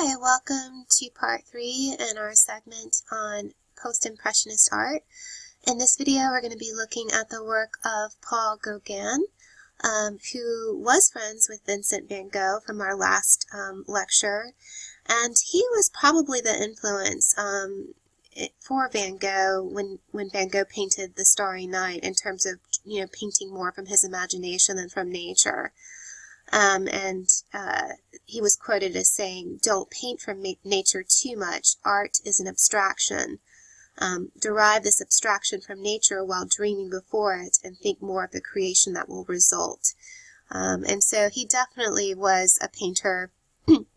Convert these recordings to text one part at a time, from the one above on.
Hi, welcome to part 3 in our segment on post-impressionist art. In this video, we're going to be looking at the work of Paul Gauguin, who was friends with Vincent van Gogh from our last lecture, and he was probably the influence for Van Gogh when Van Gogh painted The Starry Night in terms of painting more from his imagination than from nature. He was quoted as saying, "Don't paint from nature too much. Art is an abstraction. Derive this abstraction from nature while dreaming before it and think more of the creation that will result." And so he definitely was a painter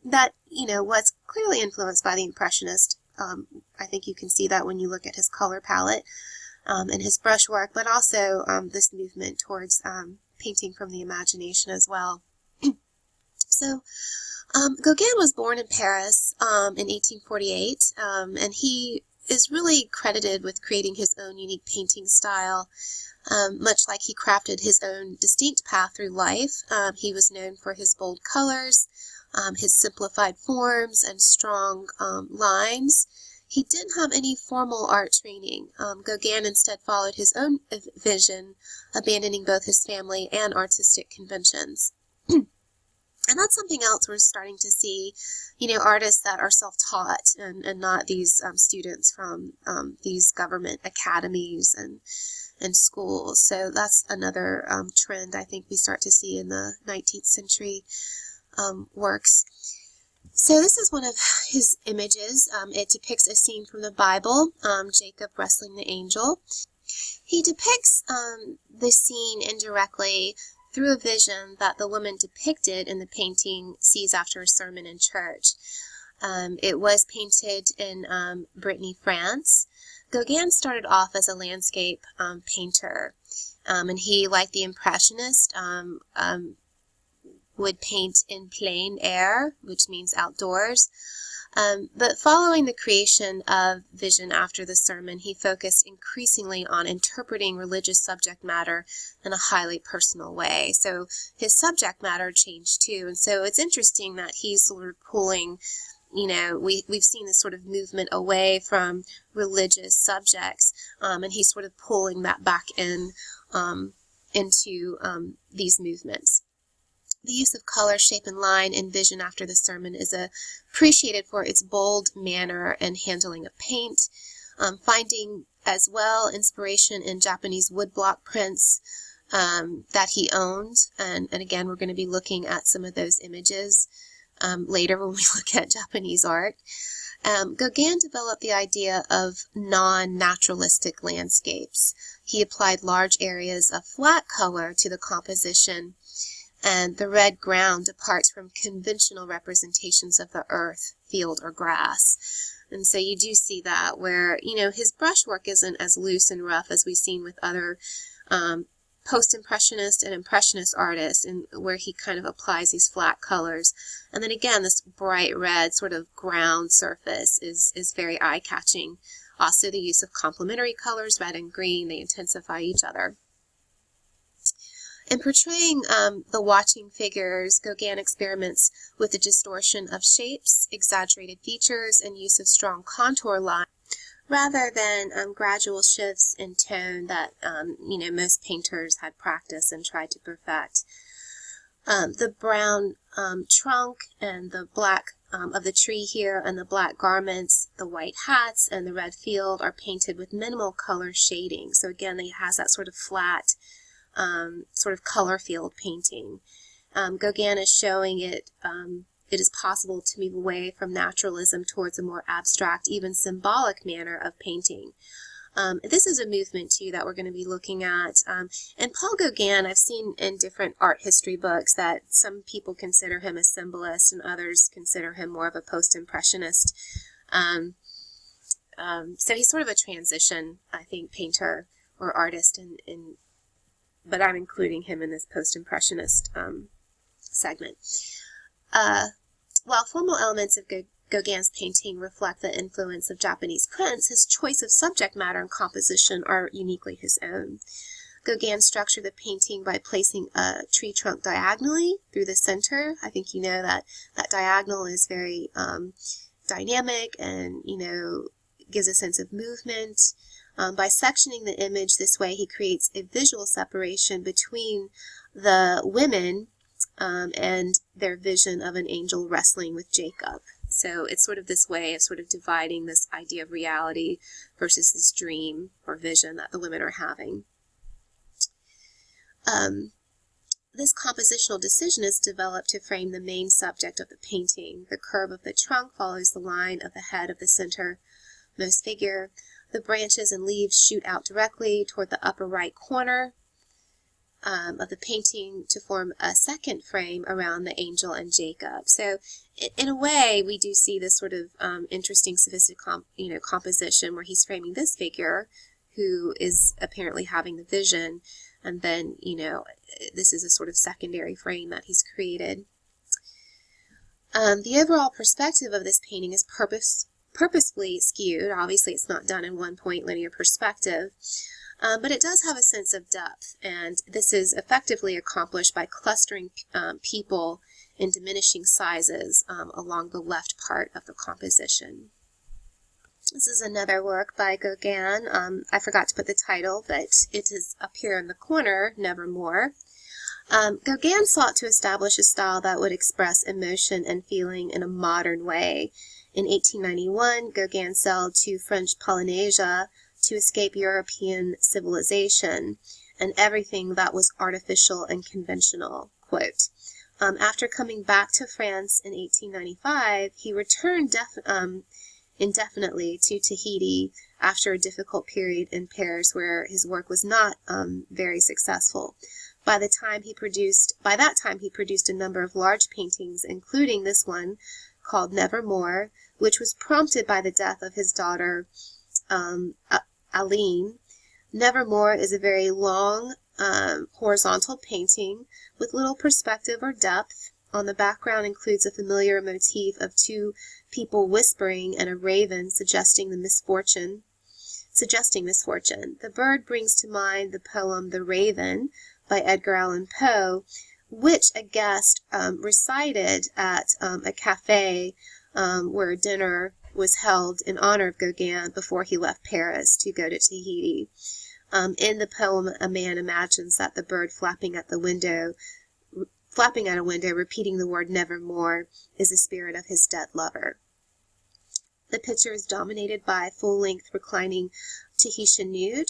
that, was clearly influenced by the Impressionist. I think you can see that when you look at his color palette and his brushwork, but also this movement towards painting from the imagination as well. So, Gauguin was born in Paris in 1848, and he is really credited with creating his own unique painting style, much like he crafted his own distinct path through life. He was known for his bold colors, his simplified forms, and strong lines. He didn't have any formal art training. Gauguin instead followed his own vision, abandoning both his family and artistic conventions. And that's something else we're starting to see, artists that are self-taught and not these students from these government academies and schools. So that's another trend I think we start to see in the 19th century works. So this is one of his images. It depicts a scene from the Bible, Jacob wrestling the angel. He depicts the scene indirectly through a vision that the woman depicted in the painting sees after a sermon in church. It was painted in Brittany, France. Gauguin started off as a landscape painter, and he, like the Impressionist, would paint in plein air, which means outdoors. But following the creation of Vision After the Sermon, he focused increasingly on interpreting religious subject matter in a highly personal way. So his subject matter changed too. And so it's interesting that he's sort of pulling, we've seen this sort of movement away from religious subjects, and he's sort of pulling that back in into these movements. The use of color, shape, and line in Vision After the Sermon is appreciated for its bold manner and handling of paint, finding as well inspiration in Japanese woodblock prints that he owned. And again, we're going to be looking at some of those images later when we look at Japanese art. Gauguin developed the idea of non-naturalistic landscapes. He applied large areas of flat color to the composition, and the red ground departs from conventional representations of the earth, field, or grass. And so you do see that where, his brushwork isn't as loose and rough as we've seen with other post-impressionist and impressionist artists, and where he kind of applies these flat colors. And then again, this bright red sort of ground surface is very eye-catching. Also the use of complementary colors, red and green, they intensify each other. In portraying the watching figures, Gauguin experiments with the distortion of shapes, exaggerated features, and use of strong contour lines, rather than gradual shifts in tone that, most painters had practiced and tried to perfect. The brown trunk and the black of the tree here and the black garments, the white hats, and the red field are painted with minimal color shading. So again, it has that sort of flat sort of color field painting. Gauguin is showing it is possible to move away from naturalism towards a more abstract, even symbolic manner of painting. This is a movement, too, that we're going to be looking at. And Paul Gauguin, I've seen in different art history books that some people consider him a symbolist and others consider him more of a post-impressionist. So he's sort of a transition, I think, painter or artist but I'm including him in this post-impressionist segment. While formal elements of Gauguin's painting reflect the influence of Japanese prints, his choice of subject matter and composition are uniquely his own. Gauguin structured the painting by placing a tree trunk diagonally through the center. I think you know that that diagonal is very dynamic and, gives a sense of movement. By sectioning the image this way, he creates a visual separation between the women and their vision of an angel wrestling with Jacob. So it's sort of this way of sort of dividing this idea of reality versus this dream or vision that the women are having. This compositional decision is developed to frame the main subject of the painting. The curve of the trunk follows the line of the head of the centermost figure. The branches and leaves shoot out directly toward the upper right corner of the painting to form a second frame around the angel and Jacob. So in a way, we do see this sort of interesting, sophisticated composition where he's framing this figure who is apparently having the vision, and then, this is a sort of secondary frame that he's created. The overall perspective of this painting is purposefully skewed. Obviously, it's not done in one-point linear perspective, but it does have a sense of depth, and this is effectively accomplished by clustering people in diminishing sizes along the left part of the composition. This is another work by Gauguin. I forgot to put the title, but it is up here in the corner, Nevermore. Gauguin sought to establish a style that would express emotion and feeling in a modern way. In 1891, Gauguin sailed to French Polynesia to escape European civilization and everything that was artificial and conventional. Quote, after coming back to France in 1895, he returned indefinitely to Tahiti after a difficult period in Paris where his work was not very successful. By that time he produced a number of large paintings, including this one called Nevermore, which was prompted by the death of his daughter Aline. Nevermore is a very long horizontal painting with little perspective or depth. On the background includes a familiar motif of two people whispering and a raven suggesting misfortune. The bird brings to mind the poem The Raven by Edgar Allan Poe, which a guest recited at a cafe where a dinner was held in honor of Gauguin before he left Paris to go to Tahiti. In the poem, a man imagines that the bird flapping at a window, repeating the word nevermore, is the spirit of his dead lover. The picture is dominated by full-length reclining Tahitian nude.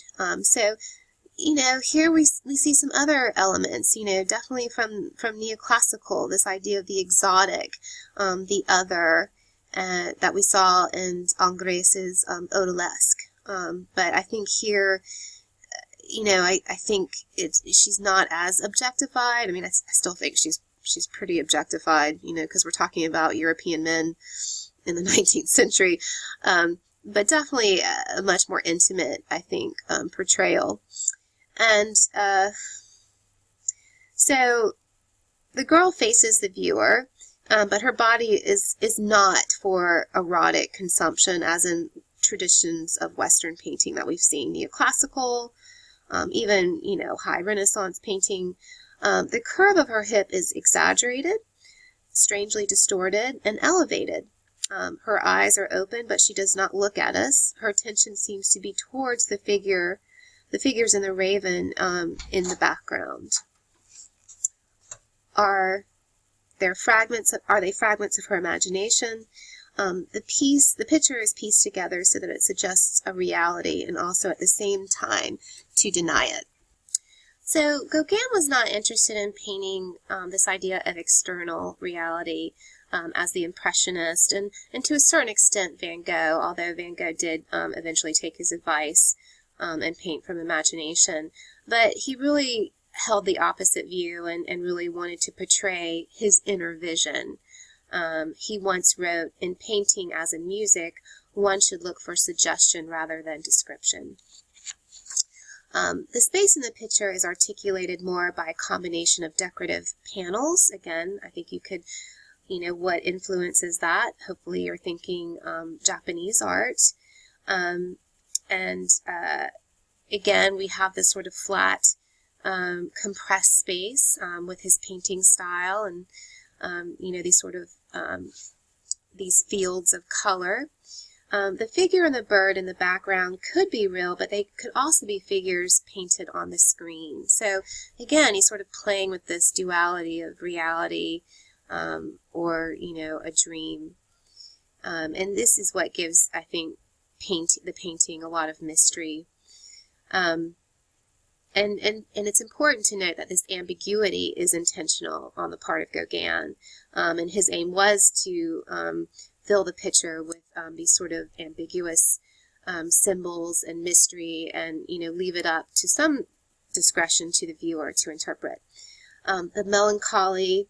Here we see some other elements, definitely from neoclassical, this idea of the exotic, the other, that we saw in Ingres's Odalisque. But I think here, I think she's not as objectified. I mean, I still think she's pretty objectified, because we're talking about European men in the 19th century, but definitely a much more intimate, I think, portrayal. And so the girl faces the viewer, but her body is not for erotic consumption, as in traditions of Western painting that we've seen, neoclassical, even, high Renaissance painting. The curve of her hip is exaggerated, strangely distorted, and elevated. Her eyes are open, but she does not look at us. Her attention seems to be towards the figures in the raven in the background. Are they fragments of her imagination? The picture is pieced together so that it suggests a reality and also at the same time to deny it. So Gauguin was not interested in painting this idea of external reality as the Impressionist, and to a certain extent Van Gogh, although Van Gogh did eventually take his advice and paint from imagination. But he really held the opposite view and really wanted to portray his inner vision. He once wrote, "In painting, as in music, one should look for suggestion rather than description." The space in the picture is articulated more by a combination of decorative panels. Again, I think you could, what influences that? Hopefully you're thinking Japanese art. Again, we have this sort of flat compressed space with his painting style, and these sort of these fields of color. The figure and the bird in the background could be real, but they could also be figures painted on the screen. So again, he's sort of playing with this duality of reality or a dream. And this is what gives, I think, the painting a lot of mystery. And it's important to note that this ambiguity is intentional on the part of Gauguin, and his aim was to fill the picture with these sort of ambiguous symbols and mystery, and leave it up to some discretion to the viewer to interpret. The melancholy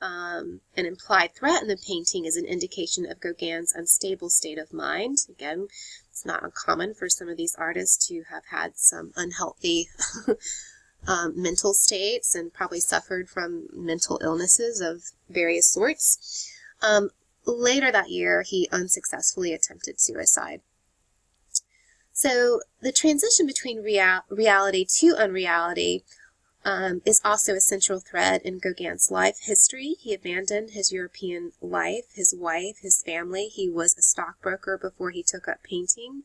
and implied threat in the painting is an indication of Gauguin's unstable state of mind. Again, it's not uncommon for some of these artists to have had some unhealthy mental states and probably suffered from mental illnesses of various sorts. Later that year, he unsuccessfully attempted suicide. So the transition between reality to unreality is also a central thread in Gauguin's life history. He abandoned his European life, his wife, his family. He was a stockbroker before he took up painting.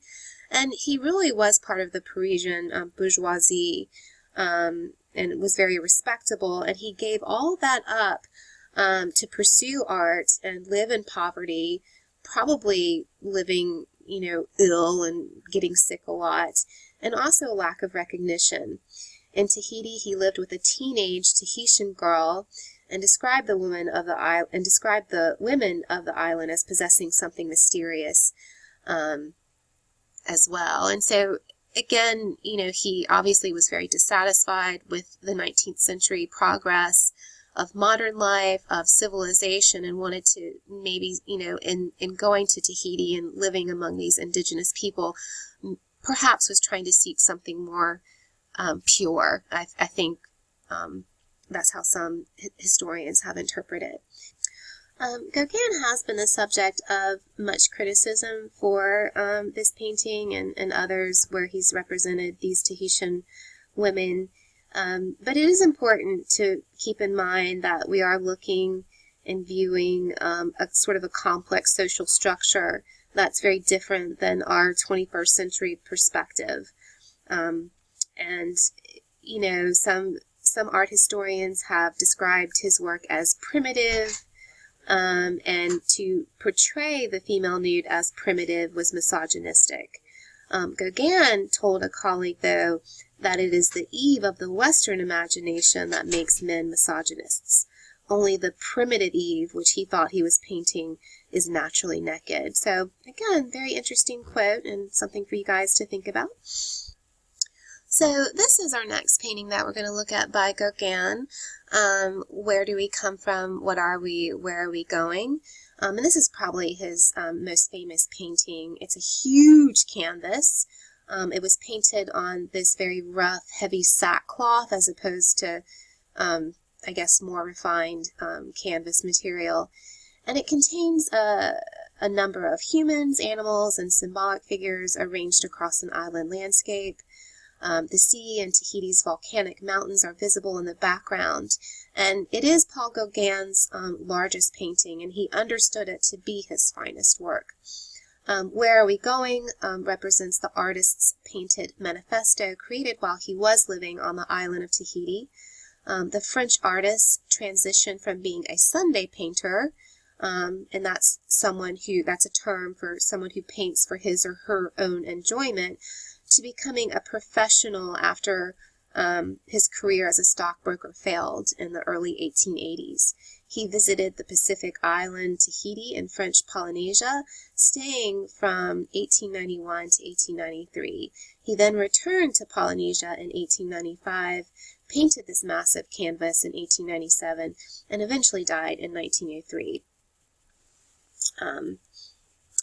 And he really was part of the Parisian bourgeoisie and was very respectable. And he gave all that up to pursue art and live in poverty, probably living, ill and getting sick a lot, and also a lack of recognition. In Tahiti, he lived with a teenage Tahitian girl and described the women of the island as possessing something mysterious as well. And so, again, he obviously was very dissatisfied with the 19th century progress of modern life, of civilization, and wanted to maybe, in going to Tahiti and living among these indigenous people, perhaps was trying to seek something more pure. I think that's how some historians have interpreted. Gauguin has been the subject of much criticism for this painting and others where he's represented these Tahitian women. But it is important to keep in mind that we are looking and viewing a sort of a complex social structure that's very different than our 21st century perspective. And some art historians have described his work as primitive, and to portray the female nude as primitive was misogynistic. Gauguin told a colleague, though, that it is the Eve of the Western imagination that makes men misogynists. Only the primitive Eve, which he thought he was painting, is naturally naked. So, again, very interesting quote and something for you guys to think about. So this is our next painting that we're going to look at by Gauguin. Where do we come from? What are we? Where are we going? And this is probably his most famous painting. It's a huge canvas. It was painted on this very rough, heavy sackcloth as opposed to, I guess, more refined canvas material. And it contains a number of humans, animals, and symbolic figures arranged across an island landscape. The sea and Tahiti's volcanic mountains are visible in the background, and it is Paul Gauguin's largest painting, and he understood it to be his finest work. Where Are We Going represents the artist's painted manifesto created while he was living on the island of Tahiti. The French artist transitioned from being a Sunday painter, and that's a term for someone who paints for his or her own enjoyment, to becoming a professional after his career as a stockbroker failed in the early 1880s. He visited the Pacific island Tahiti in French Polynesia, staying from 1891 to 1893. He then returned to Polynesia in 1895, painted this massive canvas in 1897, and eventually died in 1903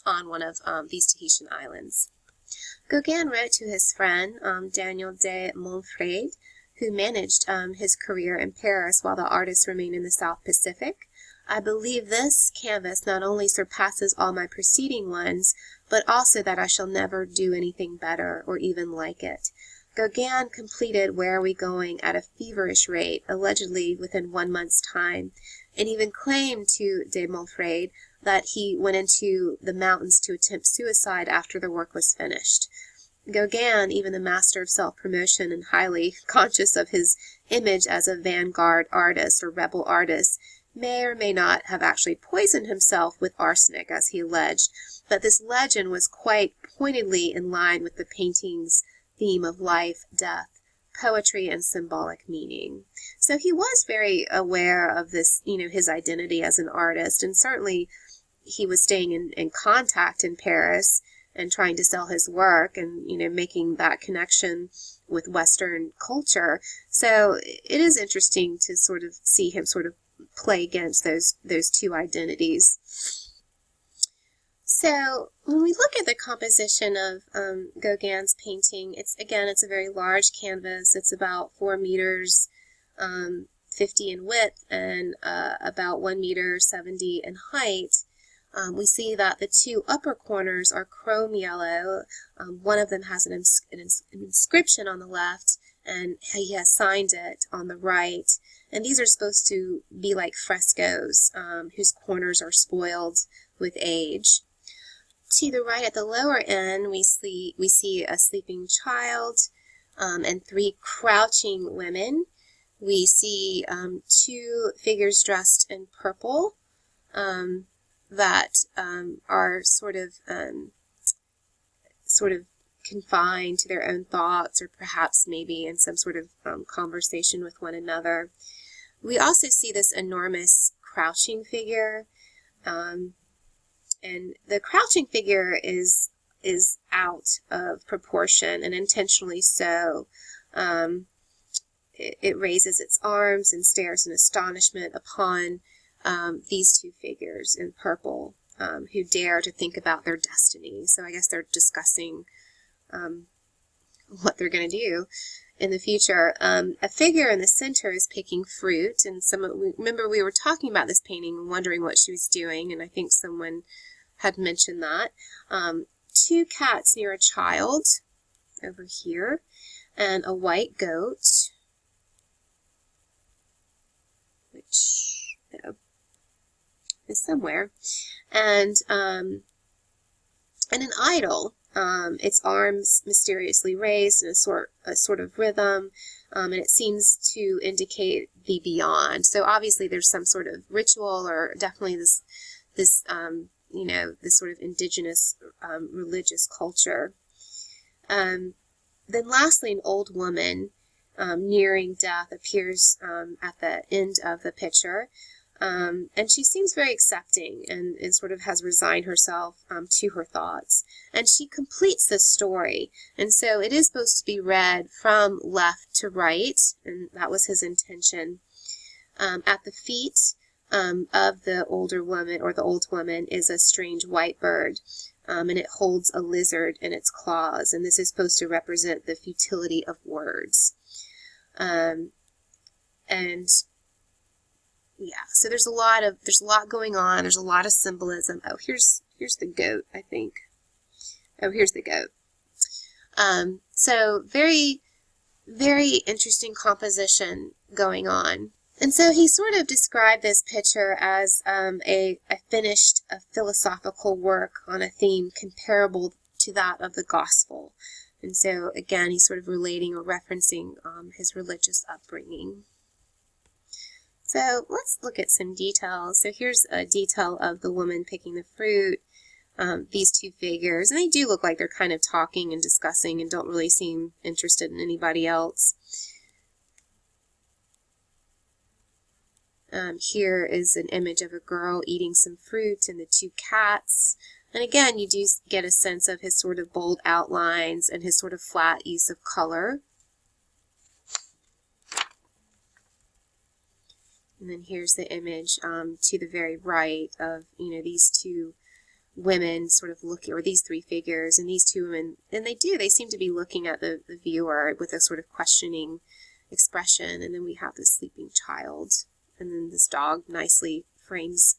on one of these Tahitian islands. Gauguin wrote to his friend, Daniel de Montfred, who managed his career in Paris while the artist remained in the South Pacific. I believe this canvas not only surpasses all my preceding ones, but also that I shall never do anything better or even like it. Gauguin completed Where Are We Going at a feverish rate, allegedly within 1 month's time, and even claimed to de Montfred that he went into the mountains to attempt suicide after the work was finished. Gauguin, even the master of self-promotion and highly conscious of his image as a vanguard artist or rebel artist, may or may not have actually poisoned himself with arsenic, as he alleged, but this legend was quite pointedly in line with the painting's theme of life, death, poetry, and symbolic meaning. So he was very aware of this, his identity as an artist, and certainly he was staying in contact in Paris and trying to sell his work and, making that connection with Western culture. So it is interesting to sort of see him sort of play against those two identities. So when we look at the composition of Gauguin's painting, it's a very large canvas. It's about 4 meters 50 in width and about 1 meter 70 in height. We see that the two upper corners are chrome yellow. One of them has an inscription on the left, and he has signed it on the right. And these are supposed to be like frescoes whose corners are spoiled with age. To the right at the lower end, we see a sleeping child and 3 crouching women. We see 2 figures dressed in purple that are sort of confined to their own thoughts, or perhaps maybe in some sort of conversation with one another. We also see this enormous crouching figure, and the crouching figure is out of proportion, and intentionally so. It raises its arms and stares in astonishment upon these 2 figures in purple who dare to think about their destiny. So I guess they're discussing what they're going to do in the future. A figure in the center is picking fruit, and remember we were talking about this painting and wondering what she was doing, and I think someone had mentioned that. 2 cats near a child over here, and a white goat, which is somewhere, and an idol. Its arms mysteriously raised in a sort of rhythm, and it seems to indicate the beyond. So obviously there's some sort of ritual, or definitely this this sort of indigenous religious culture. Then lastly, an old woman nearing death appears at the end of the picture. And she seems very accepting and sort of has resigned herself to her thoughts. And she completes the story. And so it is supposed to be read from left to right, and that was his intention. At the feet of the older woman, or the old woman, is a strange white bird, and it holds a lizard in its claws. And this is supposed to represent the futility of words. And yeah, so there's a lot going on. There's a lot of symbolism. Oh, here's the goat, I think. Oh, here's the goat. So very, very interesting composition going on. And so he sort of described this picture as a finished philosophical work on a theme comparable to that of the gospel. And so again, he's sort of relating or referencing his religious upbringing. So let's look at some details. So here's a detail of the woman picking the fruit, these 2 figures, and they do look like they're kind of talking and discussing and don't really seem interested in anybody else. Here is an image of a girl eating some fruit and the 2 cats. And again, you do get a sense of his sort of bold outlines and his sort of flat use of color. And then here's the image to the very right of, these 2 women sort of looking, or these 3 figures, and these 2 women, and they seem to be looking at the viewer with a sort of questioning expression. And then we have this sleeping child, and then this dog nicely frames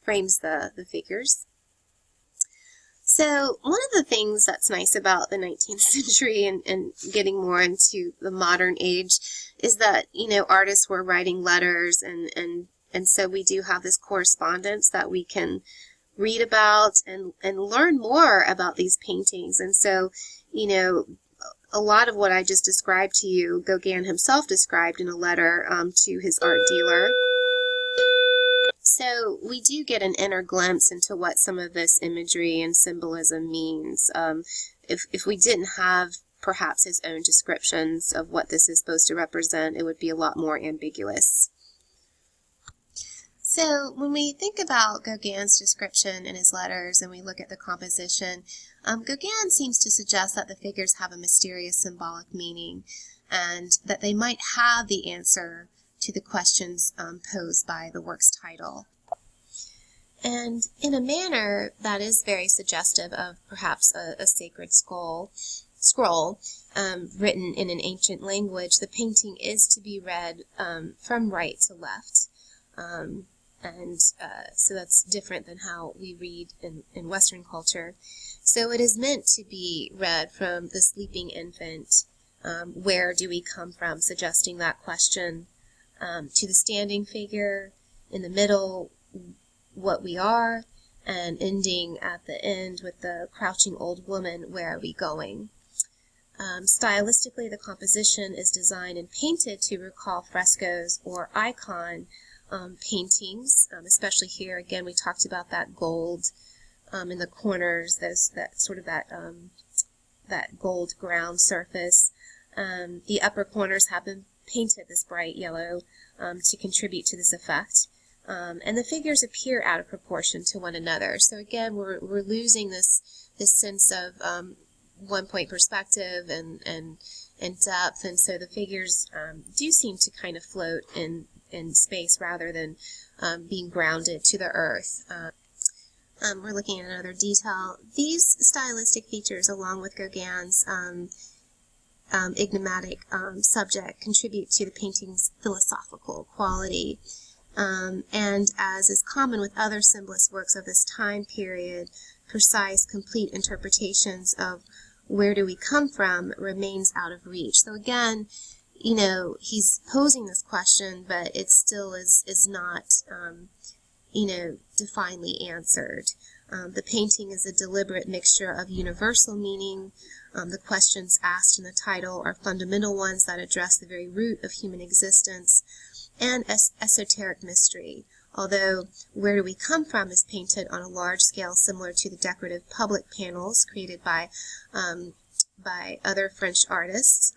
the figures. So one of the things that's nice about the 19th century and getting more into the modern age is that, artists were writing letters and so we do have this correspondence that we can read about and learn more about these paintings. And so, a lot of what I just described to you, Gauguin himself described in a letter to his art dealer. So we do get an inner glimpse into what some of this imagery and symbolism means. If we didn't have perhaps his own descriptions of what this is supposed to represent, it would be a lot more ambiguous. So when we think about Gauguin's description in his letters and we look at the composition, Gauguin seems to suggest that the figures have a mysterious symbolic meaning and that they might have the answer to the questions posed by the work's title. And in a manner that is very suggestive of perhaps a sacred scroll written in an ancient language, the painting is to be read from right to left. So that's different than how we read in Western culture. So it is meant to be read from the sleeping infant, where do we come from, suggesting that question, to the standing figure, in the middle, what we are, and ending at the end with the crouching old woman, where are we going? Stylistically, the composition is designed and painted to recall frescoes or icon paintings, especially here. Again, we talked about that gold in the corners, that gold ground surface. The upper corners have been painted this bright yellow to contribute to this effect. And the figures appear out of proportion to one another. So again, we're losing this sense of one-point perspective and depth, and so the figures do seem to kind of float in space rather than being grounded to the earth. We're looking at another detail. These stylistic features, along with Gauguin's enigmatic subject, contribute to the painting's philosophical quality. And as is common with other symbolist works of this time period, precise, complete interpretations of where do we come from remains out of reach. So again, he's posing this question, but it still is not, divinely answered. The painting is a deliberate mixture of universal meaning. The questions asked in the title are fundamental ones that address the very root of human existence, and esoteric mystery, although Where Do We Come From is painted on a large scale similar to the decorative public panels created by other French artists.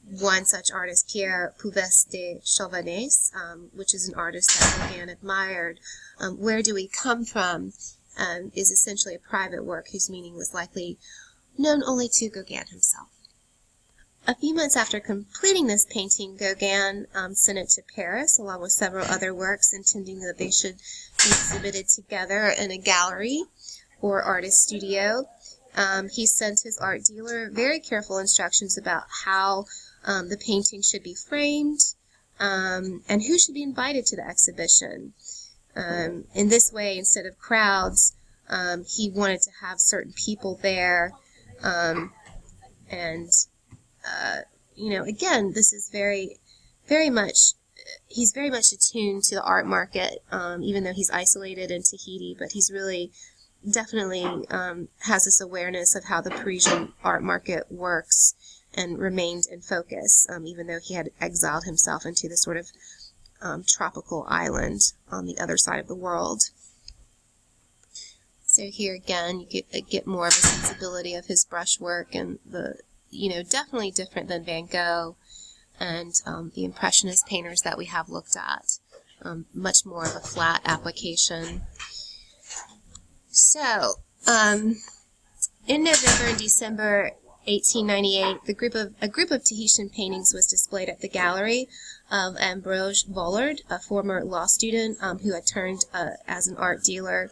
One such artist, Pierre Puvis de Chavannes, which is an artist that Gauguin admired. Where Do We Come From is essentially a private work whose meaning was likely known only to Gauguin himself. A few months after completing this painting, Gauguin sent it to Paris, along with several other works, intending that they should be exhibited together in a gallery or artist studio. He sent his art dealer very careful instructions about how the painting should be framed and who should be invited to the exhibition. In this way, instead of crowds, he wanted to have certain people there, again, this is very much, he's very much attuned to the art market, even though he's isolated in Tahiti, but he's really definitely has this awareness of how the Parisian art market works and remained in focus, even though he had exiled himself into this sort of tropical island on the other side of the world. So here again, you get more of a sensibility of his brushwork and the definitely different than Van Gogh and the Impressionist painters that we have looked at. Much more of a flat application. So, in November and December 1898, a group of Tahitian paintings was displayed at the gallery of Ambroise Vollard, a former law student who had turned as an art dealer,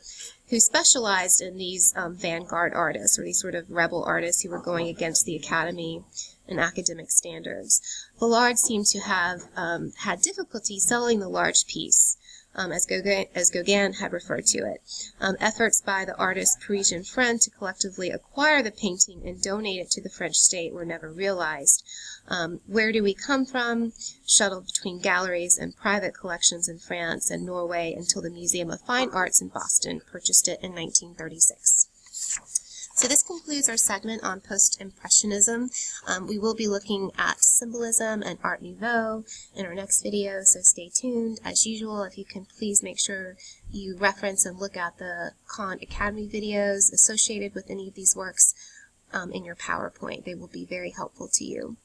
who specialized in these vanguard artists, or these sort of rebel artists who were going against the academy and academic standards. Vollard seemed to have had difficulty selling the large piece as Gauguin had referred to it. Efforts by the artist Parisian friend to collectively acquire the painting and donate it to the French state were never realized. Where Do We Come From? Shuttled between galleries and private collections in France and Norway until the Museum of Fine Arts in Boston purchased it in 1936. So this concludes our segment on post-impressionism. We will be looking at symbolism and Art Nouveau in our next video, so stay tuned. As usual, if you can please make sure you reference and look at the Khan Academy videos associated with any of these works in your PowerPoint. They will be very helpful to you.